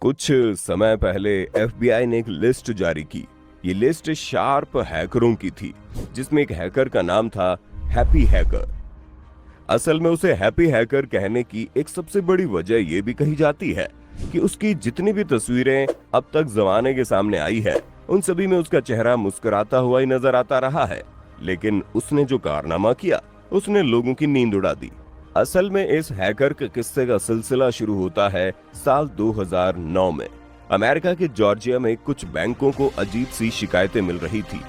कुछ समय पहले एफबीआई ने एक लिस्ट जारी की। ये लिस्ट शार्प हैकरों की थी, जिसमें एक हैकर का नाम था हैप्पी हैकर। असल में उसे हैप्पी हैकर कहने की एक सबसे बड़ी वजह यह भी कही जाती है कि उसकी जितनी भी तस्वीरें अब तक जमाने के सामने आई है, उन सभी में उसका चेहरा मुस्कुराता हुआ ही नजर आता रहा है। लेकिन उसने जो कारनामा किया, उसने लोगों की नींद उड़ा दी। असल में इस हैकर के किस्से का सिलसिला शुरू होता है साल 2009 में। अमेरिका के जॉर्जिया में कुछ बैंकों को अजीब सी शिकायतें मिल रही थी।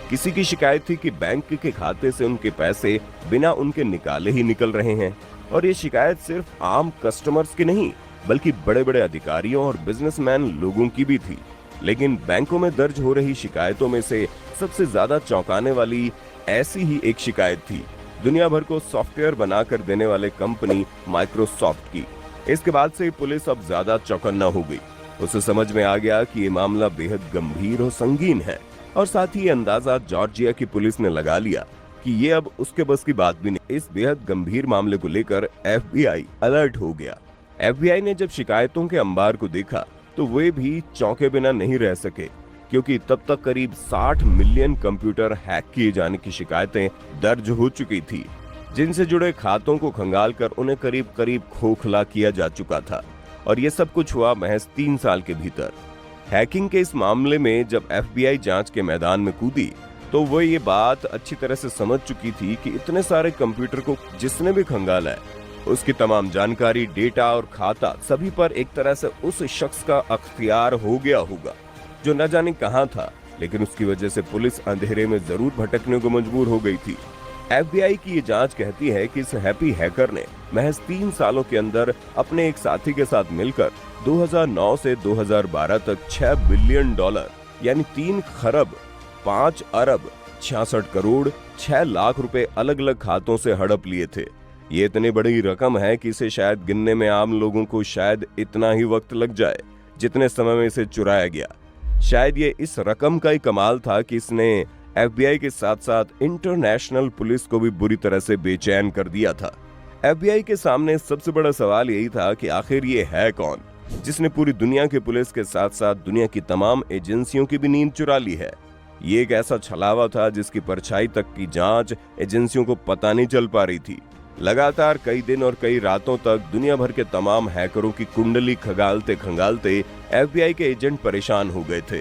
किसी की शिकायत थी कि बैंक के खाते से उनके पैसे बिना उनके निकाले ही निकल रहे हैं। और ये शिकायत सिर्फ आम कस्टमर्स की नहीं, बल्कि बड़े बड़े अधिकारियों और बिजनेसमैन लोगों की भी थी। लेकिन बैंकों में दर्ज हो रही शिकायतों में से सबसे ज्यादा चौंकाने वाली ऐसी ही एक शिकायत थी दुनिया भर को सॉफ्टवेयर बनाकर देने वाले कंपनी माइक्रोसॉफ्ट की। इसके बाद से पुलिस अब ज्यादा चौकन्ना हो गई। उसे समझ में आ गया कि ये मामला बेहद गंभीर और संगीन है, और साथ ही अंदाजा जॉर्जिया की पुलिस ने लगा लिया कि ये अब उसके बस की बात भी नहीं। इस बेहद गंभीर मामले को लेकर एफबीआई अलर्ट हो गया। एफबीआई ने जब शिकायतों के अंबार को देखा तो वे भी चौंके बिना नहीं रह सके, क्योंकि तब तक करीब 60 मिलियन कंप्यूटर हैक किए जाने की शिकायतें दर्ज हो चुकी थी, जिनसे जुड़े खातों को खंगालकर उन्हें करीब करीब खोखला किया जा चुका था। और ये सब कुछ हुआ महज 3 साल के भीतर। हैकिंग के इस मामले में जब एफबीआई जांच के मैदान में कूदी, तो वो ये बात अच्छी तरह से समझ चुकी थी कि इतने सारे कंप्यूटर को जिसने भी खंगाला है, उसकी तमाम जानकारी, डेटा और खाता सभी पर एक तरह से उस शख्स का अख्तियार हो गया होगा जो न जाने कहां था। लेकिन उसकी वजह से पुलिस अंधेरे में जरूर भटकने को मजबूर हो गई थी। एफबीआई की ये जांच कहती है कि इस हैप्पी हैकर ने महज 3 सालों के अंदर अपने एक साथी के साथ मिलकर 2009 से 2012 तक $6 बिलियन यानी 3 खरब 5 अरब 66 करोड़ 6 लाख रुपए अलग अलग खातों से हड़प लिए थे। ये इतनी बड़ी रकम है कि इसे शायद गिनने में आम लोगों को शायद इतना ही वक्त लग जाए जितने समय में इसे चुराया गया। शायद ये इस रकम का ही कमाल था कि इसने एफबीआई के साथ साथ इंटरनेशनल पुलिस को भी बुरी तरह से बेचैन कर दिया था। एफबीआई के सामने सबसे बड़ा सवाल यही था कि आखिर ये है कौन जिसने पूरी दुनिया के पुलिस के साथ साथ दुनिया की तमाम एजेंसियों की भी नींद चुरा ली है। ये एक ऐसा छलावा था जिसकी परछाई तक की जांच एजेंसियों को पता नहीं चल पा रही थी। लगातार कई दिन और कई रातों तक दुनिया भर के तमाम हैकरों की कुंडली खंगालते खंगालते एफबीआई के एजेंट परेशान हो गए थे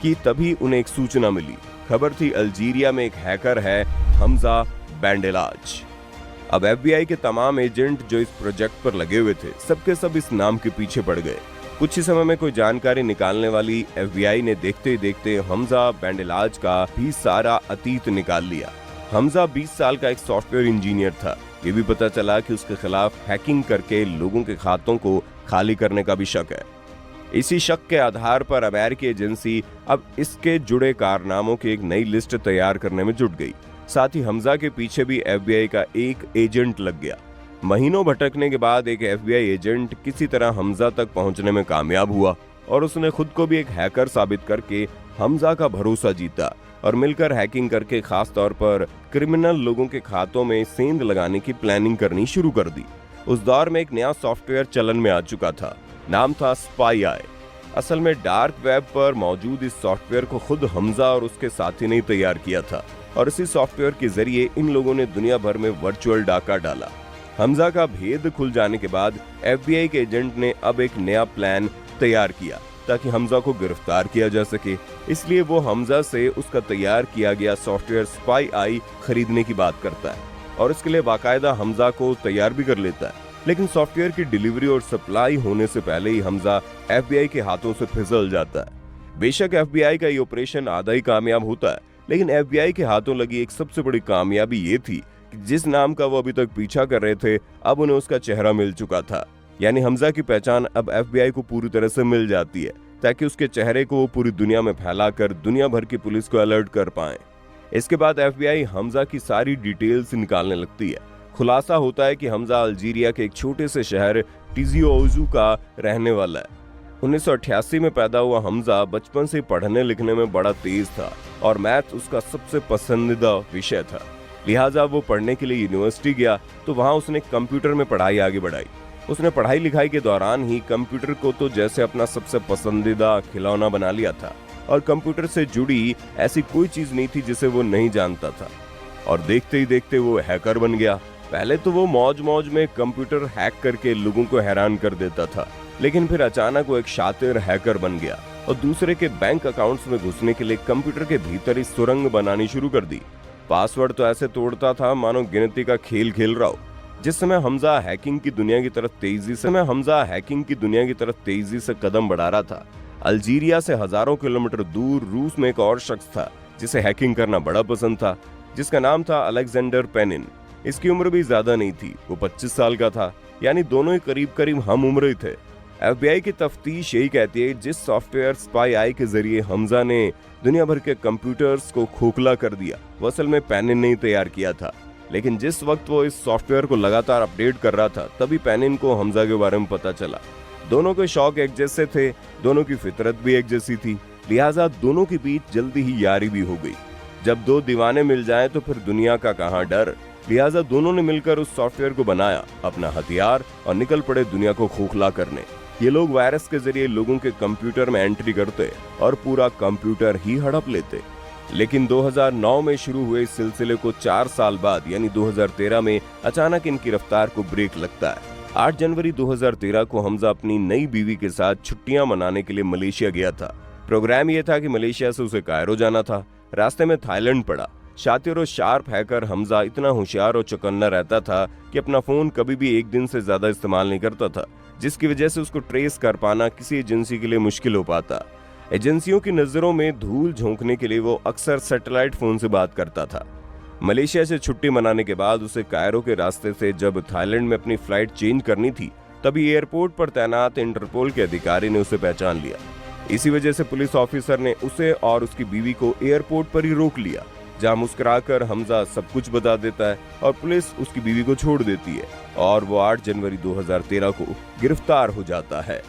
कि तभी उन्हें एक सूचना मिली। खबर थी अल्जीरिया में एक हैकर है हमजा बैंडेलाज। अब एफबीआई के तमाम एजेंट जो इस प्रोजेक्ट पर लगे हुए थे, सबके सब इस नाम के पीछे पड़ गए। कुछ ही समय में कोई जानकारी निकालने वाली एफबीआई ने देखते ही देखते हमजा बैंडेलाज का भी सारा अतीत निकाल लिया। हमजा 20 साल का एक सॉफ्टवेयर इंजीनियर था। ये भी पता चला कि उसके खिलाफ हैकिंग करके लोगों के खातों को खाली करने का भी शक है। इसी शक के आधार पर अमेरिकी एजेंसी अब इसके जुड़े कारनामों की एक नई लिस्ट तैयार करने में जुट गई। साथ ही हमजा के पीछे भी एफबीआई का एक एजेंट लग गया। महीनों भटकने के बाद एक एफबीआई एजेंट किसी तरह हमजा तक पहुंचने में कामयाब हुआ, और उसने खुद को भी एक हैकर साबित करके हमजा का भरोसा जीता और मिलकर हैकिंग करके खास तौर पर क्रिमिनल लोगों के खातों में सेंध लगाने की प्लानिंग करनी शुरू कर दी। उस दौर में एक नया सॉफ्टवेयर चलन में आ चुका था, नाम था स्पाई आई। असल में डार्क वेब पर मौजूद इस सॉफ्टवेयर को खुद हमजा और उसके साथी ने तैयार किया था, और इसी सॉफ्टवेयर के जरिए इन लोगों ने दुनिया भर में वर्चुअल डाका डाला। हमजा का भेद खुल जाने के बाद एफबीआई के एजेंट ने अब एक नया प्लान तैयार किया ताकि हमजा को गिरफ्तार किया जा सके। इसलिए वो हमजा से उसका तैयार किया गया सॉफ्टवेयर स्पाई आई खरीदने की बात करता है, और इसके लिए बाकायदा हमजा को तैयार भी कर लेता है। लेकिन सॉफ्टवेयर की डिलीवरी और सप्लाई होने से पहले ही हमजा एफबीआई के हाथों से फिसल जाता है। बेशक एफबीआई का ये ऑपरेशन आधा ही कामयाब होता है, लेकिन एफबीआई के हाथों लगी एक सबसे बड़ी कामयाबी ये थी कि जिस नाम का वो अभी तक पीछा कर रहे थे, अब उन्हें उसका चेहरा मिल चुका था। यानी हमजा की पहचान अब एफबीआई को पूरी तरह से मिल जाती है, ताकि उसके चेहरे को वो पूरी दुनिया में फैलाकर दुनिया भर की पुलिस को अलर्ट कर पाए। इसके बाद एफबीआई हमजा की सारी डिटेल्स निकालने लगती है। खुलासा होता है कि हमजा अल्जीरिया के एक छोटे से शहर टिजिओजू का रहने वाला है। 1988 में पैदा हुआ हमजा बचपन से पढ़ने लिखने में बड़ा तेज था, और मैथ उसका सबसे पसंदीदा विषय था। लिहाजा वो पढ़ने के लिए यूनिवर्सिटी गया, तो वहां उसने कंप्यूटर में पढ़ाई आगे बढ़ाई। उसने पढ़ाई लिखाई के दौरान ही कंप्यूटर को तो जैसे अपना सबसे पसंदीदा खिलौना बना लिया था और कंप्यूटर से जुड़ी ऐसी कोई चीज नहीं थी जिसे वो नहीं जानता था। और देखते ही देखते वो हैकर बन गया। पहले तो वो मौज मौज में कंप्यूटर हैक करके लोगों को हैरान कर देता था, लेकिन फिर अचानक वो एक शातिर हैकर बन गया और दूसरे के बैंक अकाउंट्स में घुसने के लिए कंप्यूटर के भीतर ही सुरंग बनानी शुरू कर दी। पासवर्ड तो ऐसे तोड़ता था मानो गिनती का खेल खेल रहा हो। जिस समय हमजा हैकिंग की दुनिया की तरफ तेजी से कदम बढ़ा रहा था, अल्जीरिया से हजारों किलोमीटर दूर रूस में एक और शख्स था जिसे हैकिंग करना बड़ा पसंद था, जिसका नाम था अलेक्जेंडर पेनिन। इसकी उम्र भी ज्यादा नहीं थी, वो 25 साल का था, यानी दोनों ही करीब करीब हम उम्र ही थे। एफबीआई की तफ्तीश यही कहती है जिस सॉफ्टवेयर स्पाई आई के जरिए हमजा ने दुनिया भर के कंप्यूटर्स को खोखला कर दिया, वो असल में पेनिन ने ही तैयार किया था। लेकिन जिस वक्त वो इस सॉफ्टवेयर को लगातार अपडेट कर रहा था, तभी पेनिन को हमजा के बारे में पता चला। दोनों के शौक एक जैसे थे, दोनों की फितरत भी एक जैसी थी, लिहाजा दोनों के बीच जल्दी ही यारी भी हो गई। जब दो दीवाने मिल जाएं तो फिर दुनिया का कहां डर। लिहाजा दोनों ने मिलकर उस सॉफ्टवेयर को बनाया अपना हथियार और निकल पड़े दुनिया को खोखला करने। ये लोग वायरस के जरिए लोगों के कंप्यूटर में एंट्री करते और पूरा कंप्यूटर ही हड़प लेते। लेकिन 2009 में शुरू हुए इस सिलसिले को 4 साल बाद यानी 2013 में अचानक इनकी रफ्तार को ब्रेक लगता है। 8 जनवरी 2013 को हमजा अपनी नई बीवी के साथ छुट्टियां मनाने के लिए मलेशिया गया था। प्रोग्राम ये था कि मलेशिया से उसे कायरो जाना था। रास्ते में थाईलैंड पड़ा। शातिर और शार्प हैकर हमजा इतना होशियार और चौकन्ना रहता था कि अपना फोन कभी भी एक दिन से ज्यादा इस्तेमाल नहीं करता था, जिसकी वजह से उसको ट्रेस कर पाना किसी एजेंसी के लिए मुश्किल हो पाता। एजेंसियों की नजरों में धूल झोंकने के लिए वो अक्सर सैटेलाइट फोन से बात करता था। मलेशिया से छुट्टी मनाने के बाद उसे कायरो के रास्ते से जब थाईलैंड में अपनी फ्लाइट चेंज करनी थी, तभी एयरपोर्ट पर तैनात इंटरपोल के अधिकारी ने उसे पहचान लिया। इसी वजह से पुलिस ऑफिसर ने उसे और उसकी बीवी को एयरपोर्ट पर ही रोक लिया, जहां मुस्कुराकर हमजा सब कुछ बता देता है और पुलिस उसकी बीवी को छोड़ देती है और वो 8 जनवरी 2013 को गिरफ्तार हो जाता है।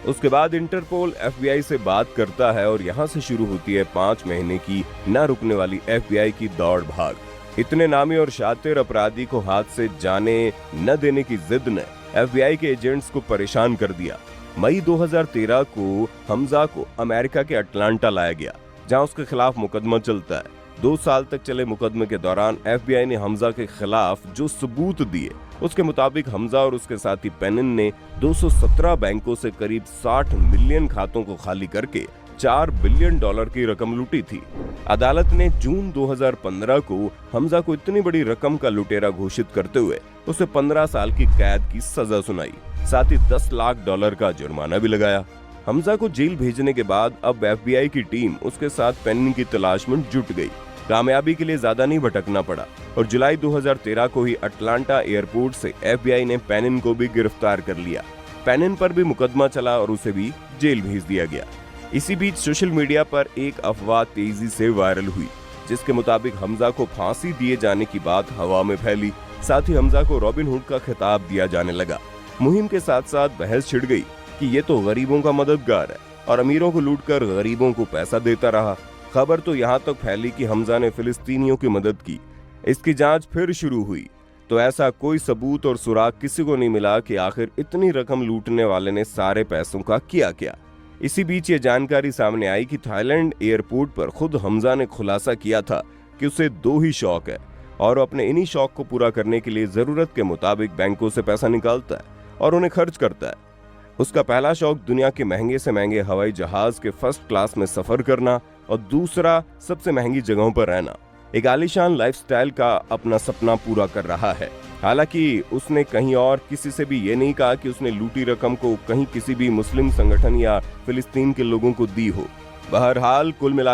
उसके बाद इंटरपोल एफबीआई से बात करता है और यहाँ से शुरू होती है 5 महीने की न रुकने वाली एफबीआई की दौड़ भाग। इतने नामी और शातिर अपराधी को हाथ से जाने न देने की जिद ने एफबीआई के एजेंट्स को परेशान कर दिया। मई 2013 को हमजा को अमेरिका के अटलांटा लाया गया, जहां उसके खिलाफ मुकदमा चलता है। 2 साल तक चले मुकदमे के दौरान एफबीआई ने हमजा के खिलाफ जो सबूत दिए, उसके मुताबिक हमजा और उसके साथी पेनिन ने 217 बैंकों से करीब 60 मिलियन खातों को खाली करके $4 बिलियन की रकम लूटी थी। अदालत ने जून 2015 को हमजा को इतनी बड़ी रकम का लुटेरा घोषित करते हुए उसे 15 साल की कैद की सजा सुनाई, साथ ही $10 लाख का जुर्माना भी लगाया। हमजा को जेल भेजने के बाद अब एफबीआई की टीम उसके साथ पेनिन की तलाश में जुट गई। कामयाबी के लिए ज्यादा नहीं भटकना पड़ा और जुलाई 2013 को ही अटलांटा एयरपोर्ट से एफबीआई ने पेनिन को भी गिरफ्तार कर लिया। पेनिन पर भी मुकदमा चला और उसे भी जेल भेज दिया गया। इसी बीच सोशल मीडिया पर एक अफवाह तेजी से वायरल हुई, जिसके मुताबिक हमजा को फांसी दिए जाने की बात हवा में फैली। साथ ही हमजा को रॉबिन हुड का खिताब दिया जाने लगा। मुहिम के साथ साथ बहस छिड़ गई कि ये तो गरीबों का मददगार है और अमीरों को लूटकर गरीबों को पैसा देता रहा। खबर तो यहाँ तक फैली कि हमजा ने फिलिस्तीनियों की मदद की। इसकी जांच फिर शुरू हुई तो ऐसा कोई सबूत और सुराग किसी को नहीं मिला कि आखिर इतनी रकम लूटने वाले ने सारे पैसों का किया क्या। इसी बीच ये जानकारी सामने आई कि थाईलैंड एयरपोर्ट पर खुद हमजा ने खुलासा किया था कि उसे 2 ही शौक है और अपने इन्हीं शौक को पूरा करने के लिए जरूरत के मुताबिक बैंकों से पैसा निकालता है और उन्हें खर्च करता है। उसका पहला शौक दुनिया के महंगे से महंगे हवाई जहाज के फर्स्ट क्लास में सफर करना और दूसरा सबसे महंगी जगहों पर रहना। एक आलीशान लाइफस्टाइल का अपना सपना पूरा कर रहा है। हालांकि उसने कहीं और किसी से भी ये नहीं कहा कि उसने लूटी रकम को कहीं किसी भी मुस्लिम संगठन या फिलिस्तीन के लोगों को दी हो। बहरहाल कुल मिलाकर